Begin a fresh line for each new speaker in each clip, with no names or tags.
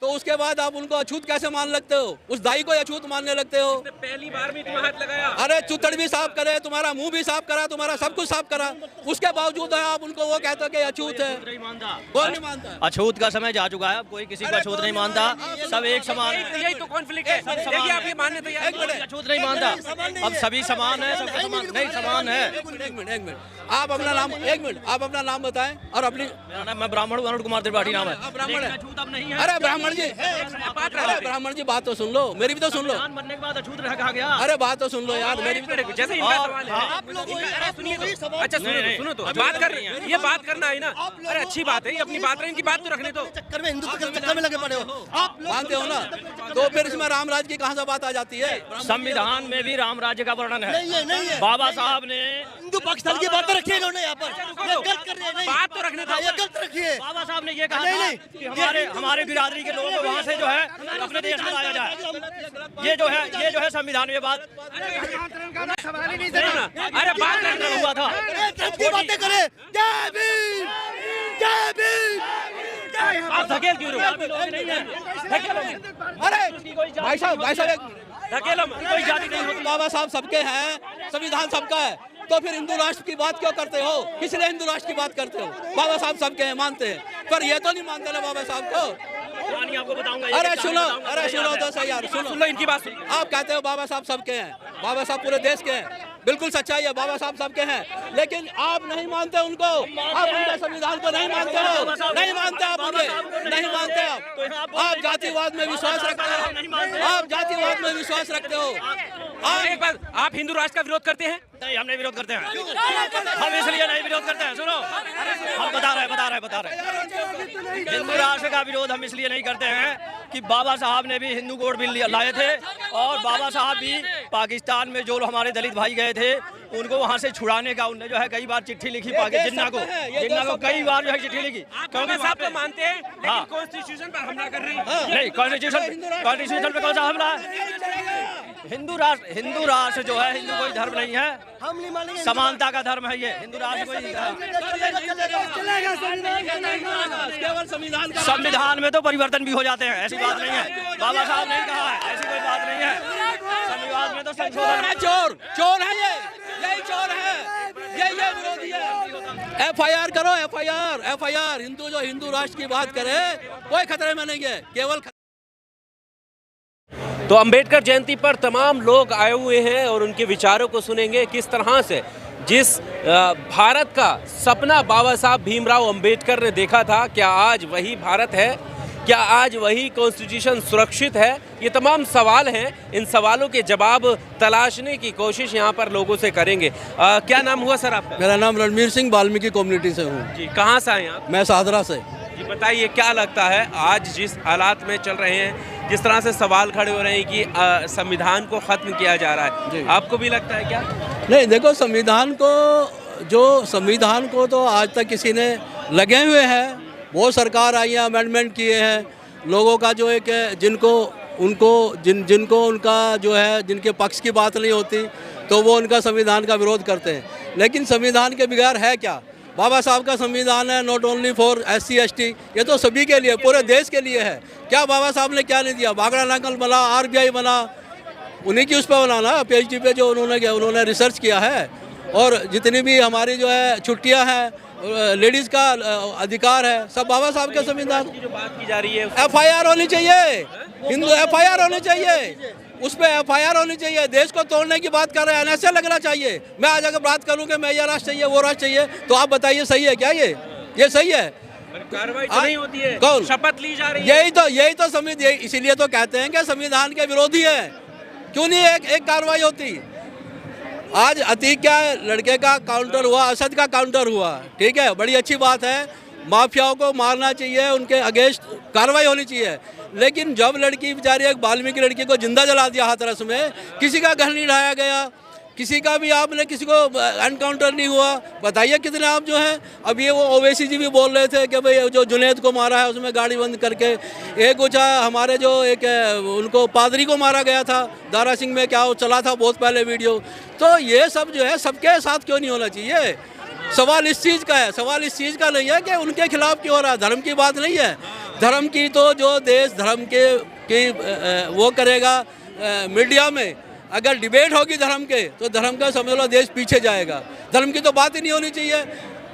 तो उसके बाद आप उनको अछूत कैसे मान लगते हो? उस दाई को अछूत मानने लगते हो?
पहली बार में तुम्हें हाथ लगाया।
अरे चुतड़ भी साफ करे, तुम्हारा मुंह भी साफ करा, तुम्हारा सब कुछ साफ करा, उसके बावजूद है आप उनको वो कहते हो कि अछूत है। कौन नहीं मानता?
अछूत का समय जा चुका है, अब कोई किसी को अछूत नहीं मानता, सब एक समान है।
यही तो कॉन्फ्लिक्ट है। देखिए आप ये मानने तैयार नहीं।
अछूत नहीं मानता, अब सभी समान है, सब समान नहीं, समान है।
एक मिनट आप अपना नाम, एक मिनट आप अपना नाम बताएं और अपनी।
मेरा नाम, मैं ब्राह्मण हूँ, अरुण कुमार त्रिपाठी नाम है।
ब्राह्मण है?
अछूत अब नहीं है।
अरे ब्राह्मण जी, अरे ब्राह्मण जी बात तो सुन लो, मेरी भी तो सुन लो।
बनने के बाद अछूत रह कहा गया।
अरे बात तो सुन लो यार, मेरी भी तो।
जैसे इनका सवाल है। आप लोग सुनिए तो। अच्छा सुनो तो बात कर रही हैं, ये बात करना है ना। अरे अच्छी बात है, ये अपनी बात रहे, इनकी बात तो रखने दो।
चक्कर में हिंदुत्व के चक्कर में लगे पड़े हो आप,
मानते हो ना? तो फिर इसमें राम राज्य की कहाँ से बात आ जाती है?
संविधान में भी राम राज्य का वर्णन है।
नहीं है।
बाबा साहब ने
हिंदू पाकिस्तान की बातें रखी है इन्होंने यहाँ पर, ये गलत कर रहे हैं। नहीं,
बात तो रखने दो।
ये गलत रखी है।
बाबा साहब ने ये कहा
नहीं,
था
नहीं,
कि हमारे बिरादरी के लोगों को वहाँ से जो है अपने देश में लाया जाए। ये जो है संविधान में बात
अरे बात करना
हुआ था।
की बातें करे। जय भीम, जय भीम।
आप धकेल क्यों रहे हो?
अरे भाई साहब
धकेलो मत।
कोई जाति नहीं होती, बाबा साहब सबके हैं, संविधान सबका है, तो फिर हिंदू राष्ट्र की बात क्यों करते हो? किस लिए हिंदू राष्ट्र की बात करते हो? बाबा साहब सबके हैं, मानते हैं, पर ये तो नहीं मानते ना बाबा साहब को।
कहानी आपको बताऊंगा।
अरे सुनो तो सही यार,
सुन लो इनकी बात।
आप कहते हो बाबा साहब सबके हैं, बाबा साहब पूरे देश के हैं, बिल्कुल सच्चाई है, बाबा साहब सबके हैं, लेकिन आप नहीं मानते उनको, आप उनके संविधान को नहीं मानते हो, नहीं मानते आप उनके, नहीं मानते आप जातिवाद में विश्वास रखते हो, आप जातिवाद में विश्वास रखते हो।
एक बात, आप हिंदू राष्ट्र का विरोध करते हैं?
नहीं, हम नहीं विरोध करते हैं, हम इसलिए नहीं विरोध करते हैं। सुनो, हम बता रहे हैं। हिंदू राष्ट्र का विरोध हम इसलिए नहीं करते हैं कि बाबा साहब ने भी हिंदू कोड बिल लाए थे, और बाबा साहब भी पाकिस्तान में जो हमारे दलित भाई गए थे उनको वहाँ से छुड़ाने का उनने जो है कई बार चिट्ठी लिखी, जिन्ना को कई बार जो है चिट्ठी लिखी।
क्योंकि साहब तो मानते हैं, लेकिन कॉन्स्टिट्यूशन पर हमला कर रहे हैं।
नहीं, कॉन्स्टिट्यूशन पे कौन सा हमला? हिंदू राष्ट्र जो है, हिंदू कोई धर्म नहीं है,
हम नहीं मानेंगे।
समानता का धर्म है ये। हिंदू राष्ट्र कोई
केवल
संविधान में तो परिवर्तन भी हो जाते हैं, ऐसी बात नहीं है। बाबा साहब ने कहा है, ऐसी कोई बात नहीं है। संविधान में तो संशोधन है।
चोर है यही चोर है, ये विरोधी है। FIR करो, FIR। हिंदू जो हिंदू राष्ट्र की बात करे कोई खतरे में नहीं है, केवल।
तो अंबेडकर जयंती पर तमाम लोग आए हुए हैं और उनके विचारों को सुनेंगे, किस तरह से जिस भारत का सपना बाबा साहब भीमराव अंबेडकर ने देखा था, क्या आज वही भारत है? क्या आज वही कॉन्स्टिट्यूशन सुरक्षित है? ये तमाम सवाल हैं, इन सवालों के जवाब तलाशने की कोशिश यहाँ पर लोगों से करेंगे। क्या नाम हुआ सर आपका?
मेरा नाम रणवीर सिंह, वाल्मीकि कम्युनिटी से हूँ
जी। कहाँ से आए आप?
मैं सादरा से।
जी बताइए, क्या लगता है आज जिस हालात में चल रहे हैं, जिस तरह से सवाल खड़े हो रहे हैं कि संविधान को ख़त्म किया जा रहा है, आपको भी लगता है क्या?
नहीं, देखो संविधान को तो आज तक किसी ने लगे हुए हैं, बहुत सरकार आई है, अमेंडमेंट किए हैं, लोगों का जो एक जिनको उनका जो है, जिनके पक्ष की बात नहीं होती तो वो उनका संविधान का विरोध करते हैं। लेकिन संविधान के बगैर है क्या? बाबा साहब का संविधान है, not only for SC ST, ये तो सभी के लिए, पूरे देश के लिए है। क्या बाबा साहब ने क्या नहीं दिया? भाखड़ा नागल बना, RBI बना, उन्हीं की उस पर बना ना, PhD पे जो उन्होंने रिसर्च किया है। और जितनी भी हमारी जो है छुट्टियां हैं, लेडीज़ का अधिकार है, सब बाबा साहब के संविधान
की जो बात की जा रही है,
FIR होनी चाहिए, हिंदू FIR होनी चाहिए, उस पर FIR होनी चाहिए। देश को तोड़ने की बात कर रहे हैं, ऐसे लगना चाहिए। मैं आज अगर बात करूं कि मैं ये राष्ट्र चाहिए, वो राष्ट्र चाहिए, तो आप बताइए सही है क्या? ये सही है?
कार्रवाई तो नहीं होती है।
कौन?
शपथ ली जा रही है।
यही तो संविधान, इसीलिए तो कहते हैं कि संविधान के विरोधी है। क्यों नहीं एक कार्रवाई होती? आज अतीक का लड़के का काउंटर हुआ, असद का काउंटर हुआ, ठीक है, बड़ी अच्छी बात है। माफियाओं को मारना चाहिए, उनके अगेंस्ट कार्रवाई होनी चाहिए। लेकिन जब लड़की बेचारी, एक वाल्मीकि लड़की को जिंदा जला दिया हाथरस में, किसी का घर नहीं ढाया गया, किसी का भी आपने किसी को एनकाउंटर नहीं हुआ, बताइए कितने आप जो हैं। अब ये वो ओवैसी जी भी बोल रहे थे कि भाई जो जुनैद को मारा है उसमें गाड़ी बंद करके, एक कुछ हमारे जो एक उनको पादरी को मारा गया था दारा सिंह में, क्या वो चला था बहुत पहले वीडियो। तो ये सब जो है सबके साथ क्यों नहीं होना चाहिए? सवाल इस चीज़ का है, सवाल इस चीज़ का नहीं है कि उनके खिलाफ क्यों हो रहा है। धर्म की बात नहीं है। धर्म की तो जो देश धर्म की वो करेगा मीडिया में, अगर डिबेट होगी धर्म के तो धर्म का समझ लो देश पीछे जाएगा। धर्म की तो बात ही नहीं होनी चाहिए।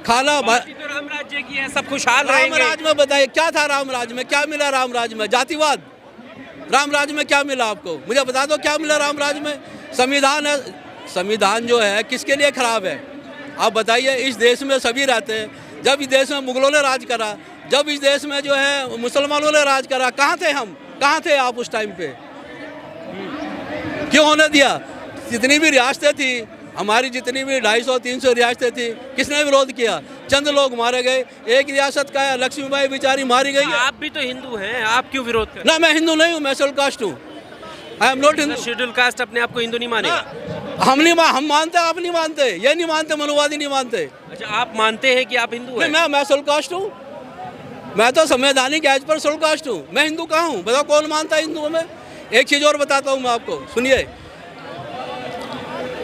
खाना
तो राम राज्य की है, सब खुशहाल
राम
रहेंगे।
राज में बताइए क्या था, राम राज में क्या मिला? राम राज में जातिवाद। राम राज में क्या मिला आपको? मुझे बता दो क्या मिला राम राज में? संविधान है, संविधान जो है किसके लिए खराब है आप बताइए। इस देश में सभी रहते हैं। जब इस देश में मुगलों ने राज करा, जब इस देश में जो है मुसलमानों ने राज करा, कहाँ थे हम? कहाँ थे आप उस टाइम पे? क्यों होने दिया? जितनी भी रियासतें थी हमारी, जितनी भी 250-300 रियासतें थी, किसने विरोध किया? चंद लोग मारे गए। एक रियासत का है लक्ष्मीबाई बेचारी मारी गई।
आप भी तो हिंदू हैं, आप क्यों विरोध कर?
ना मैं हिंदू नहीं हूँ, मैं शेड्यूल कास्ट हूँ। I am not Hindu.
Schedule caste अपने आप को हिंदू नहीं मानेगा?
हम मानते हैं, आप नहीं मानते। ये नहीं मानते, मनुवादी नहीं मानते।
अच्छा, आप मानते हैं कि आप हिंदू हैं?
मैं शेड्यूल कास्ट हूँ। मैं तो संवैधानिक एज पर शेड्यूल कास्ट हूँ। मैं हिंदू कहाँ हूँ? बताओ कौन मानता है हिंदुओं में? एक चीज़ और बताता हूँ मैं आपको, सुनिए।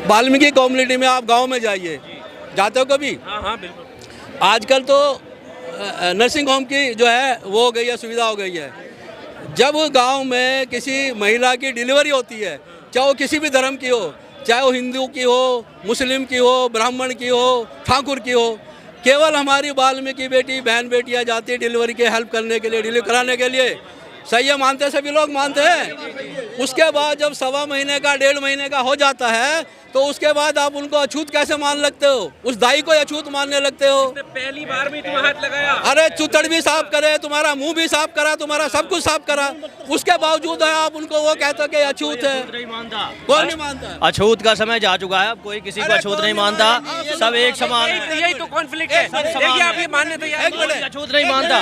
वाल्मीकि कम्युनिटी में आप गांव में जाइए, जाते हो कभी?
हाँ हाँ बिल्कुल।
आजकल तो नर्सिंग होम की जो है वो हो गई है, सुविधा हो गई है। जब गांव में किसी महिला की डिलीवरी होती है, चाहे वो किसी भी धर्म की हो, चाहे वो हिंदू की हो, मुस्लिम की हो, ब्राह्मण की हो, ठाकुर की हो, केवल हमारी वाल्मीकि बेटी बहन बेटियाँ जाती है डिलीवरी के हेल्प करने के लिए, डिलीवरी कराने के लिए। सही है, मानते हैं, सभी लोग मानते हैं। उसके बाद जब 1.25 महीने का 1.5 महीने का हो जाता है तो उसके बाद आप उनको अछूत कैसे मान लगते हो? उस दाई को अछूत मानने लगते हो।
पहली बार में तुम हाथ लगाया।
अरे चुतड़ भी साफ करे, तुम्हारा मुंह भी साफ करा, तुम्हारा सब कुछ साफ करा, उसके बावजूद है आप उनको वो कहते हो कि अछूत है।
नहीं मानता,
कौन नहीं मानता?
अछूत का समय जा चुका है। अब कोई किसी को अछूत नहीं मानता, सब एक समान है।
यही तो कॉन्फ्लिक्ट है। देखिए आप ये मानने तैयार नहीं हैं।
अछूत नहीं मानता,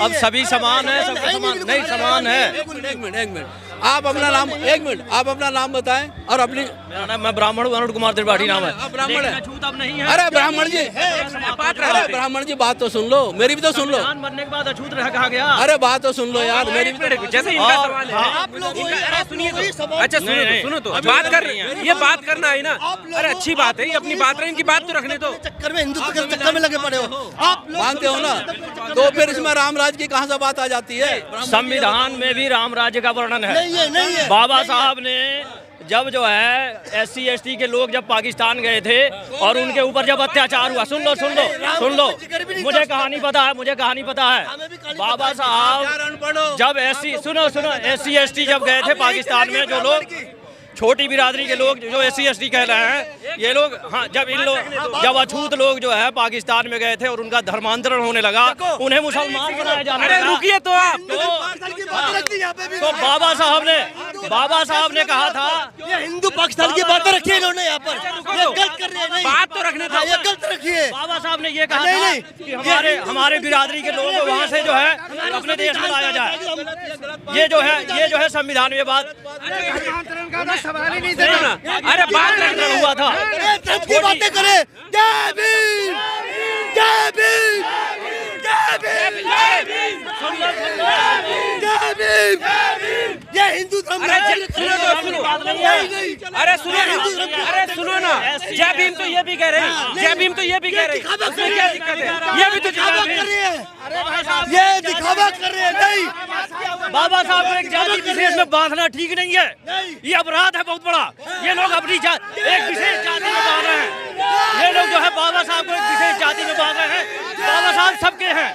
अब सभी समान है, सब समान नहीं, समान है।
एक मिनट आप अपना नाम, एक मिनट आप अपना नाम बताएं और अपनी।
मेरा नाम, मैं ब्राह्मण हूँ, अरुण कुमार त्रिपाठी नाम है।
आप ब्राह्मण है?
अछूत अब नहीं है।
अरे ब्राह्मण जी, अरे ब्राह्मण जी बात तो सुन लो, मेरी भी तो सुन लो।
संविधान बनने के बाद अछूत रह कहा गया।
अरे बात तो सुन लो यार, मेरी भी तो।
जैसे इनका
और-
सवाल है।
हाँ।
आप लोग सुनिए तो। अच्छा
नहीं,
सुनो तो
अभी
बात
तक
कर
नहीं है।
ये बात करना है ना। अरे अच्छी बात है, ये अपनी बात रहे, इनकी बात तो रखने दो।
चक्कर में, हिंदुत्व के चक्कर में लगे पड़े हो आप लोग।
मानते हो ना? तो फिर इसमें रामराज की कहाँ से बात आ जाती है?
संविधान में भी राम राज्य का वर्णन है।
नहीं है।
बाबा साहब ने जब जो है SC ST के लोग जब पाकिस्तान गए थे और उनके ऊपर जब अत्याचार हुआ, सुन लो मुझे कहानी पता है। बाबा साहब जब सुनो SC ST जब गए थे पाकिस्तान में, जो लोग छोटी बिरादरी के लोग जो SC ST कह रहे हैं, ये लोग, हाँ, जब अछूत लोग जो है पाकिस्तान में गए थे और उनका धर्मांतरण होने लगा, उन्हें मुसलमान बनाया जाने
अरे
लगा।
रुकिए तो आप।
तो बाबा साहब ने कहा था,
ये हिंदू पाकिस्तान की बातें रखी है इन्होंने यहाँ पर। ये गलत कर रहे हैं। नहीं,
बात तो रखने दो।
ये गलत रखी है।
बाबा साहब ने ये कहा
नहीं,
था कि हमारे बिरादरी के लोगों को वहाँ से जो है अपने देश में लाया जाए। ये जो है संविधान में बात
सवाल ही नहीं
सुनो ना। अरे बात रखना
हुआ था।
की बातें करे। जय भीम, जय भीम, जय भीम, जय भीम। ये हिंदू धर्म
अरे
है।
सुनो। अरे सुनो ना। जय भीम तो ये भी कह रहे हैं, जय भीम तो ये भी कह रहे हैं, उसमें क्या दिक्कत है? ये भी तो
दिखावा कर रहे हैं। ये दिखावा कर रहे हैं। नहीं,
बाबा साहब को एक जाति विशेष में बांधना ठीक नहीं है। ये अपराध है बहुत बड़ा। ये लोग अपनी एक विशेष जाति में बांध रहे हैं। ये लोग जो है बाबा साहब को एक विशेष जाति में बांध रहे हैं। बाबा साहब सबके हैं,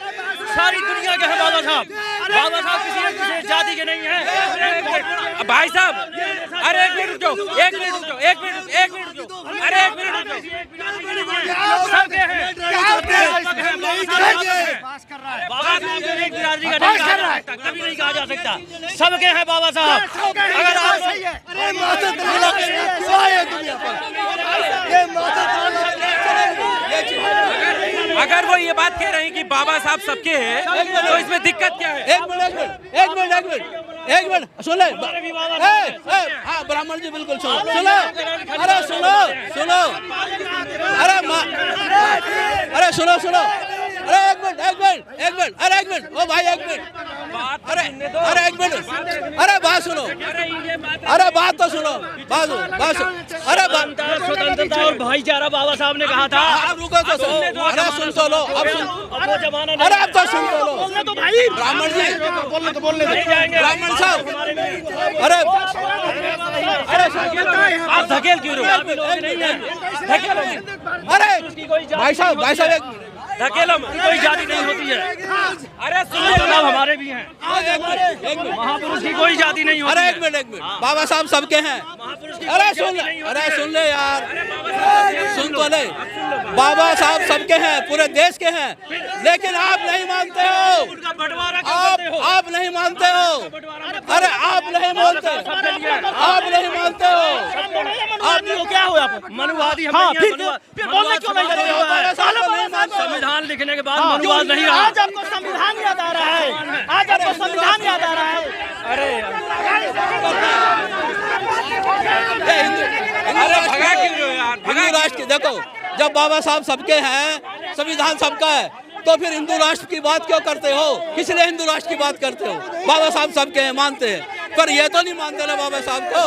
सारी दुनिया के हैं बाबा साहब। बाबा साहब किसी एक विशेष जाति के नहीं है।
भाई साहब, अरे एक मिनट रुक जाओ। अरे एक मिनट रुक जाओ।
सबके हैं। बाबा साहब को एक बिरादरी का नहीं कहा जा सकता, कभी नहीं कहा जा सकता। सबके हैं बाबा साहब। अगर आप
अरे माता त्रिपुरा क्यों आए दुनिया पर? ये माता
अगर वो ये बात कह रहे हैं कि बाबा साहब सबके हैं, तो इसमें दिक्कत क्या है?
एक मिनट सुन ले। हाँ ब्राह्मण जी बिल्कुल सुनो। अरे सुनो। अरे सुनो। अरे एक मिनट अरे एक मिनट ओ भाई एक मिनट अरे एक मिनट अरे बात सुनो अरे बात तो सुनो बात सुनो अरे
स्वतंत्रता और भाईचारा बाबा साहब ने कहा था।
आप रुको तो सुनो अरे सुन तो लो अब
वो जमाना
अरे अब तो सुन तो लो
बोलने तो भाई
ब्राह्मण जी ब्राह्मण साहब अरे
आप धकेल क्यों रहे हो?
अरे भाई साहब एक मिनट
धकेलो मत।
कोई जाति नहीं होती है।
अरे
मतलब हमारे भी हैं।
एक मिनट
महापुरुष की कोई जाति नहीं होती
अरे
है।
एक मिनट बाबा साहब सबके हैं अरे सुन ले यार सुन तो ले बाबा साहब सबके हैं पूरे देश के हैं लेकिन आप नहीं मानते हो
उनका बंटवारा
आप नहीं मानते हो अरे आप नहीं मानते हो
आप क्या हुआ मनुवादी हम नहीं हैं, फिर बोलने क्यों नहीं लगे हुआ है? संविधान लिखने के बाद मनुवाद नहीं रहा।
आज आपको संविधान याद आ रहा है आज आपको संविधान याद आ रहा है
अरे भगा क्यों रहे हो यार?
हिंदू राष्ट्र की देखो जब बाबा साहब सबके हैं संविधान सबका है तो फिर हिंदू राष्ट्र की बात क्यों करते हो किस लिए हिंदू राष्ट्र की बात करते हो बाबा साहब सबके हैं मानते हैं पर ये तो नहीं मानते ना बाबा साहब को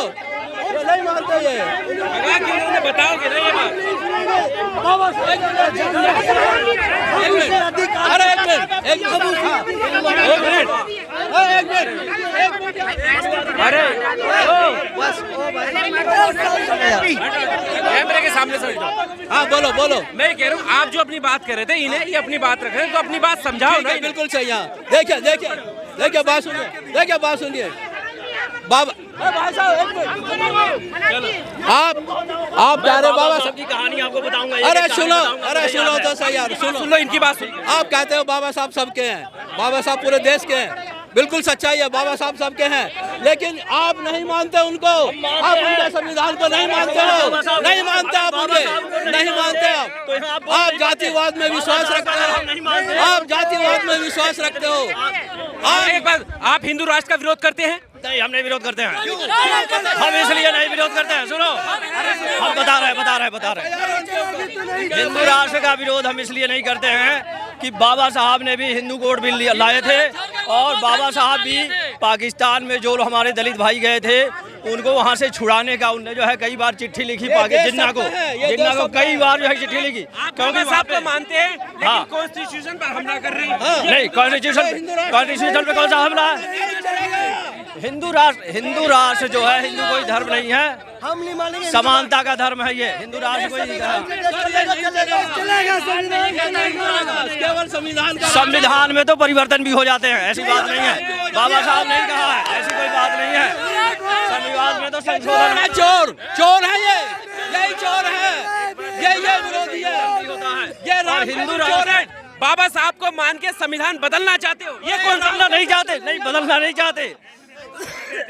ये नहीं मानते ये
भगा क्यों रहे हो? बताओगे ना ये बात?
अरे एक मिनट
अरे कैमरे के सामने समझ लो।
हाँ बोलो
मैं कह रहा हूँ आप जो अपनी बात कर रहे थे इन्हें ये अपनी बात रख रहे हैं तो अपनी बात समझाओ ना।
बिल्कुल सही यहाँ देखिए बात सुनिए बाबा भाई साहब एक मिनट आप जा रहे बाबा साहब
की कहानी आपको बताऊंगा।
अरे सुनो तो सही यार
सुन लो इनकी बात सुन।
आप कहते हो बाबा साहब सबके हैं बाबा साहब पूरे देश के हैं बिल्कुल सच्चाई है बाबा साहब सबके हैं लेकिन आप नहीं मानते उनको आप उनके संविधान को नहीं मानते आप उनके नहीं मानते आप जातिवाद में विश्वास रखते हो
आप एक बात आप हिंदू राष्ट्र का विरोध करते हैं?
नहीं हम नहीं विरोध करते हैं। हम इसलिए नहीं विरोध करते हैं सुनो हम बता रहे हैं। हिंदू राष्ट्र का विरोध हम इसलिए नहीं करते हैं कि बाबा साहब ने भी हिंदू कोड बिल लाए थे और बाबा साहब भी पाकिस्तान में जो हमारे दलित भाई गए थे उनको वहां से छुड़ाने का उनने जो है कई बार चिट्ठी लिखी जिन्ना को कई बार जो है चिट्ठी लिखी
क्योंकि साहब तो मानते हैं लेकिन कॉन्स्टिट्यूशन पर हमला कर रहे हैं।
नहीं कॉन्स्टिट्यूशन पे कौन सा हमला हिंदू राष्ट्र जो है हिंदू कोई धर्म नहीं है
हम नहीं मानेंगे
समानता का धर्म है ये हिंदू राष्ट्र कोई
केवल संविधान का
संविधान में तो परिवर्तन भी हो जाते हैं ऐसी बात नहीं है बाबा साहब नहीं कहा है ऐसी कोई बात नहीं है संविधान में तो संशोधन है।
चोर है यही चोर है ये विरोधी है ये
हिंदू
चोर है। बाबा साहब को मान के संविधान बदलना चाहते हो?
ये कौन बदलना नहीं चाहते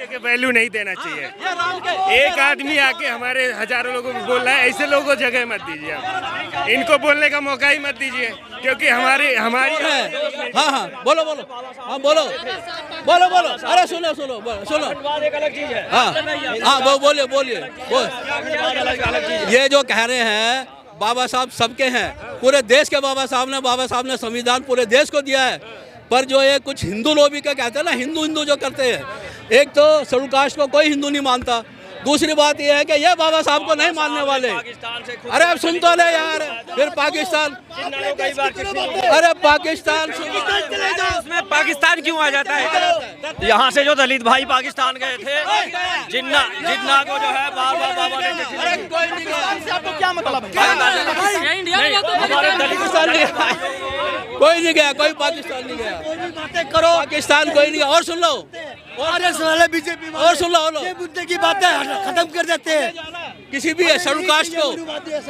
के वैल्यू नहीं देना चाहिए। एक आदमी आके हमारे हजारों लोगों को बोल रहा है ऐसे लोगों को जगह मत दीजिए आप इनको बोलने का मौका ही मत दीजिए क्योंकि हमारी
हाँ बोलो अरे सुनो
एक अलग चीज है।
हाँ बोलिए ये जो कह रहे हैं बाबा साहब सबके हैं पूरे देश के बाबा साहब ने संविधान पूरे देश को दिया है पर जो ये कुछ हिंदू लोभी का कहते हैं ना हिंदू जो करते हैं एक तो शेड्यूल कास्ट को कोई हिंदू नहीं मानता दूसरी बात यह है कि ये बाबा साहब को नहीं मानने वाले अरे अब सुन तो ले यार फिर पाकिस्तान अरे पाकिस्तान
उसमें पाकिस्तान क्यों आ जाता है?
यहाँ से जो दलित भाई पाकिस्तान गए थे जिन्ना को जो है बार बाबा ने चिट्ठी लिखी।
आपको क्या मतलब
कोई नहीं गया कोई पाकिस्तान नहीं गया
बातें करो
पाकिस्तान कोई नहीं और सुन लो
बीजेपी
और सुन लो
ये मुद्दे की बातें खत्म कर देते हैं
किसी भी शेड्यूल कास्ट को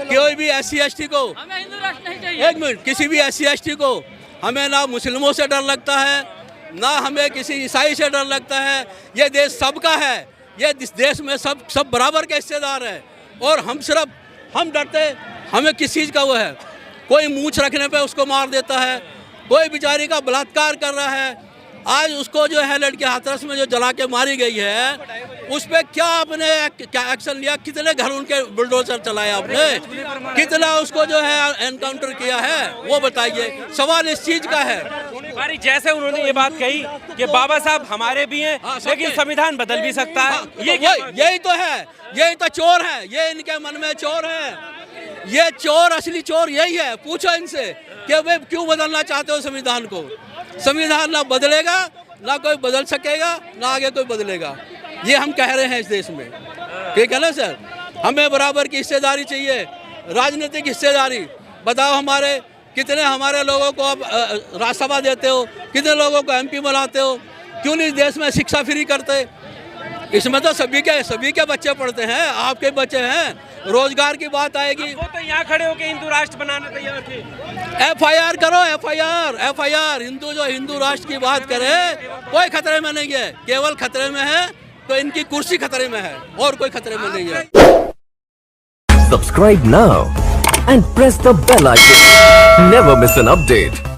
कोई भी SC/ST को एक मिनट किसी भी SC/ST को हमें ना मुस्लिमों से डर लगता है ना हमें किसी ईसाई से डर लगता है ये देश सबका है ये देश में सब बराबर के हिस्सेदार है और हम डरते हमें किस चीज़ का वो है कोई मूंछ रखने पे उसको मार देता है कोई बेचारी का बलात्कार कर रहा है आज उसको जो है लड़के हाथरस में जो जला के मारी गई है, उस पर क्या आपने क्या एक्शन लिया? कितने घर उनके बुलडोजर चलाए आपने? कितना उसको जो है एनकाउंटर किया है, वो बताइए। सवाल इस चीज का है।
हमारी जैसे उन्होंने ये बात कही कि बाबा साहब हमारे भी हैं, लेकिन संविधान बदल भी सकता है।
यही तो है, यही तो चोर है, ये इनके मन में चोर है। ये चोर, असली चोर यही है। पूछो इनसे कि वे क्यों बदलना चाहते हो संविधान को। संविधान ना बदलेगा, ना कोई बदल सकेगा, ना आगे कोई बदलेगा। ये हम कह रहे हैं इस देश में, ठीक है ना सर। हमें बराबर की हिस्सेदारी चाहिए, राजनीतिक हिस्सेदारी। बताओ हमारे कितने हमारे लोगों को आप राज्यसभा देते हो, कितने लोगों को MP बनाते हो, क्यों नहीं देश में शिक्षा फ्री करते? इसमें तो सभी के बच्चे पढ़ते हैं, आपके बच्चे हैं। रोजगार की बात आएगी।
वो तो यहाँ खड़े होकर हिंदू राष्ट्र बनाने तैयार थे।
FIR करो, FIR। हिंदू राष्ट्र की बात करे, कोई खतरे में नहीं है। केवल खतरे में है तो इनकी कुर्सी खतरे में है, और कोई खतरे में नहीं है।
Subscribe now and press the bell icon. Never miss an update.